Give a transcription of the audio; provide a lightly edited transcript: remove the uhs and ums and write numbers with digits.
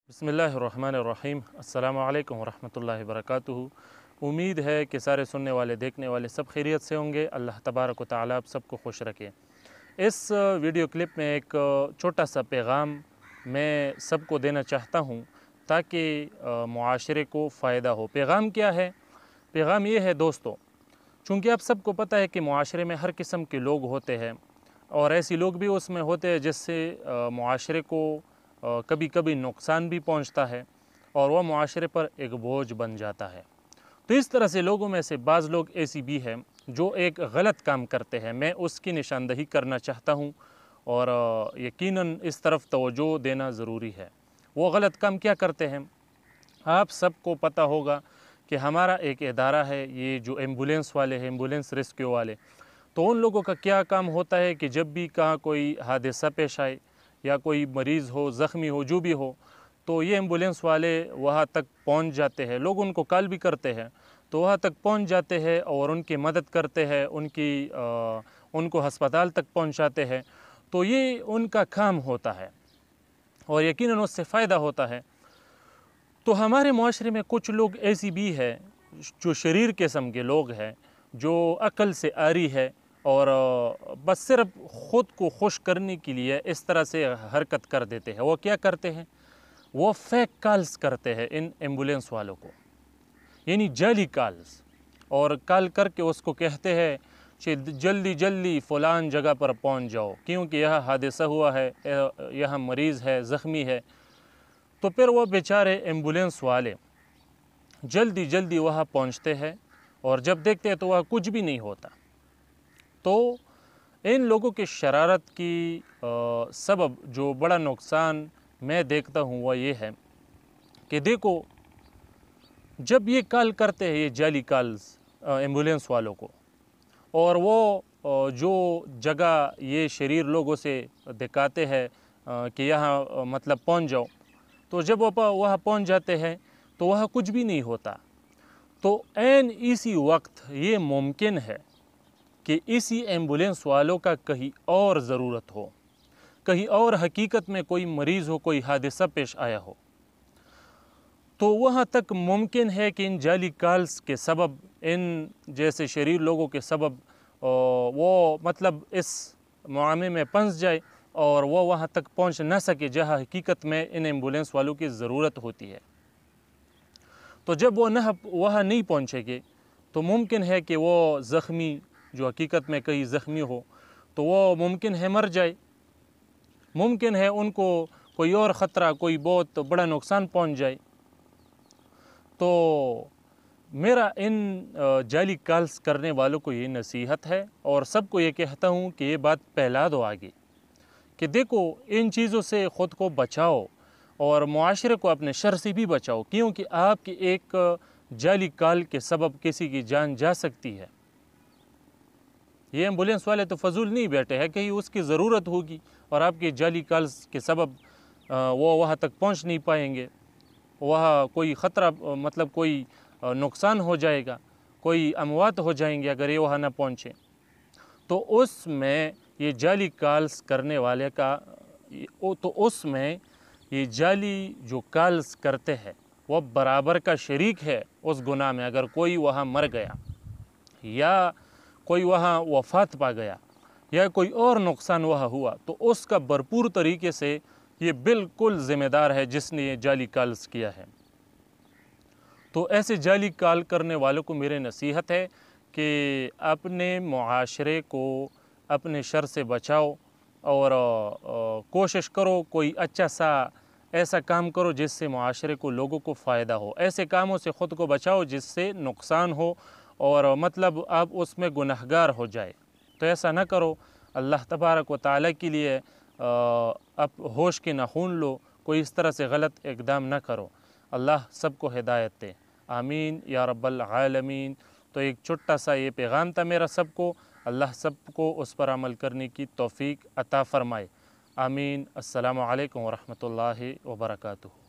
बिस्मिल्लाहिर्रहमानिर्रहीम। अस्सलामु अलैकुम वरहमतुल्लाहि वबरकातुहू। उम्मीद है कि सारे सुनने वाले देखने वाले सब खैरियत से होंगे। अल्लाह तबारक व तआला आप सबको खुश रखे। इस वीडियो क्लिप में एक छोटा सा पैगाम मैं सबको देना चाहता हूँ ताकि मुआशरे को फ़ायदा हो। पैगाम क्या है? पैगाम ये है दोस्तों, चूँकि आप सबको पता है कि मुआशरे में हर किस्म के लोग होते हैं और ऐसे लोग भी उसमें होते हैं जिससे मुआशरे को कभी कभी नुकसान भी पहुंचता है और वह मुआशरे पर एक बोझ बन जाता है। तो इस तरह से लोगों में से बाज़ लोग ऐसी भी हैं जो एक गलत काम करते हैं। मैं उसकी निशानदही करना चाहता हूं और यकीनन इस तरफ तवज्जो देना ज़रूरी है। वो गलत काम क्या करते हैं? आप सबको पता होगा कि हमारा एक इदारा है, ये जो एम्बुलेंस वाले हैं, एम्बुलेंस रेस्क्यू वाले, तो उन लोगों का क्या काम होता है कि जब भी कहाँ कोई हादसा पेश आए या कोई मरीज़ हो, ज़ख्मी हो, जो भी हो, तो ये एम्बुलेंस वाले वहाँ तक पहुँच जाते हैं। लोग उनको कॉल भी करते हैं तो वहाँ तक पहुँच जाते हैं और उनकी मदद करते हैं, उनको हस्पताल तक पहुँचाते हैं। तो ये उनका काम होता है और यकीनन उससे फ़ायदा होता है। तो हमारे मुआशरे में कुछ लोग ऐसी भी है जो शरीर किस्म के लोग हैं, जो अक्ल से आरी है और बस सिर्फ ख़ुद को खुश करने के लिए इस तरह से हरकत कर देते हैं। वो क्या करते हैं? वो फेक कॉल्स करते हैं इन एम्बुलेंस वालों को, यानी जाली कॉल्स, और कॉल करके उसको कहते हैं कि जल्दी जल्दी फ़लान जगह पर पहुंच जाओ क्योंकि यह हादसा हुआ है, यह मरीज़ है, ज़ख्मी है। तो फिर वो बेचारे एम्बुलेंस वाले जल्दी जल्दी वहाँ पहुँचते हैं और जब देखते हैं तो वह कुछ भी नहीं होता। तो इन लोगों की शरारत की सबब जो बड़ा नुकसान मैं देखता हूँ वह ये है कि देखो, जब ये कॉल करते हैं ये जाली कॉल्स एम्बुलेंस वालों को, और वो जो जगह ये शरीर लोगों से दिखाते हैं कि यहाँ मतलब पहुँच जाओ, तो जब वो वहाँ पहुँच जाते हैं तो वहाँ कुछ भी नहीं होता। तो ऐन इसी वक्त ये मुमकिन है कि इसी एम्बुलेंस वालों का कहीं और ज़रूरत हो, कहीं और हकीकत में कोई मरीज़ हो, कोई हादसा पेश आया हो, तो वहाँ तक मुमकिन है कि इन जाली कॉल्स के सबब, इन जैसे शरीर लोगों के सबब वो मतलब इस मामले में फंस जाए और वो वहाँ तक पहुँच ना सके जहाँ हकीकत में इन एम्बुलेंस वालों की ज़रूरत होती है। तो जब वो वहाँ नहीं पहुँचेंगे तो मुमकिन है कि वो ज़ख्मी जो हकीकत में कहीं ज़ख्मी हो तो वो मुमकिन है मर जाए, मुमकिन है उनको कोई और ख़तरा, कोई बहुत बड़ा नुकसान पहुंच जाए। तो मेरा इन जाली कॉल्स करने वालों को ये नसीहत है और सबको ये कहता हूँ कि ये बात फैला दो आगे कि देखो, इन चीज़ों से ख़ुद को बचाओ और मुआशरे को अपने शर से भी बचाओ, क्योंकि आपकी एक जाली कॉल के सबब किसी की जान जा सकती है। ये एम्बुलेंस वाले तो फजूल नहीं बैठे हैं, कहीं उसकी ज़रूरत होगी और आपके जाली कॉल्स के सबब वो वहाँ तक पहुँच नहीं पाएंगे, वहाँ कोई ख़तरा मतलब कोई नुकसान हो जाएगा, कोई अमवात हो जाएंगे अगर ये वहाँ ना पहुँचे। तो उसमें ये जाली कॉल्स करने वाले का तो उसमें ये जाली जो कॉल्स करते हैं वो बराबर का शरीक है उस गुनाह में। अगर कोई वहाँ मर गया या कोई वहाँ वफ़ात पा गया या कोई और नुकसान वहाँ हुआ तो उसका भरपूर तरीके से ये बिल्कुल ज़िम्मेदार है जिसने ये जाली कॉल्स किया है। तो ऐसे जाली कॉल करने वालों को मेरी नसीहत है कि अपने मुआशरे को अपने शर से बचाओ और कोशिश करो कोई अच्छा सा ऐसा काम करो जिससे मुआशरे को, लोगों को फ़ायदा हो। ऐसे कामों से ख़ुद को बचाओ जिससे नुकसान हो और मतलब आप उसमें गुनहगार हो जाए। तो ऐसा ना करो। अल्लाह तबारक व तआला के लिए आप होश के नाखून लो, कोई इस तरह से गलत इक़दाम ना करो। अल्लाह सबको हिदायत दे, आमीन या रब्बल आलमीन। तो एक छोटा सा ये पैगाम था मेरा सबको। अल्लाह सबको उस पर अमल करने की तौफ़ीक अता फ़रमाए, आमीन। अस्सलामु अलैकुम व रहमतुल्लाहि व बरकातुहू।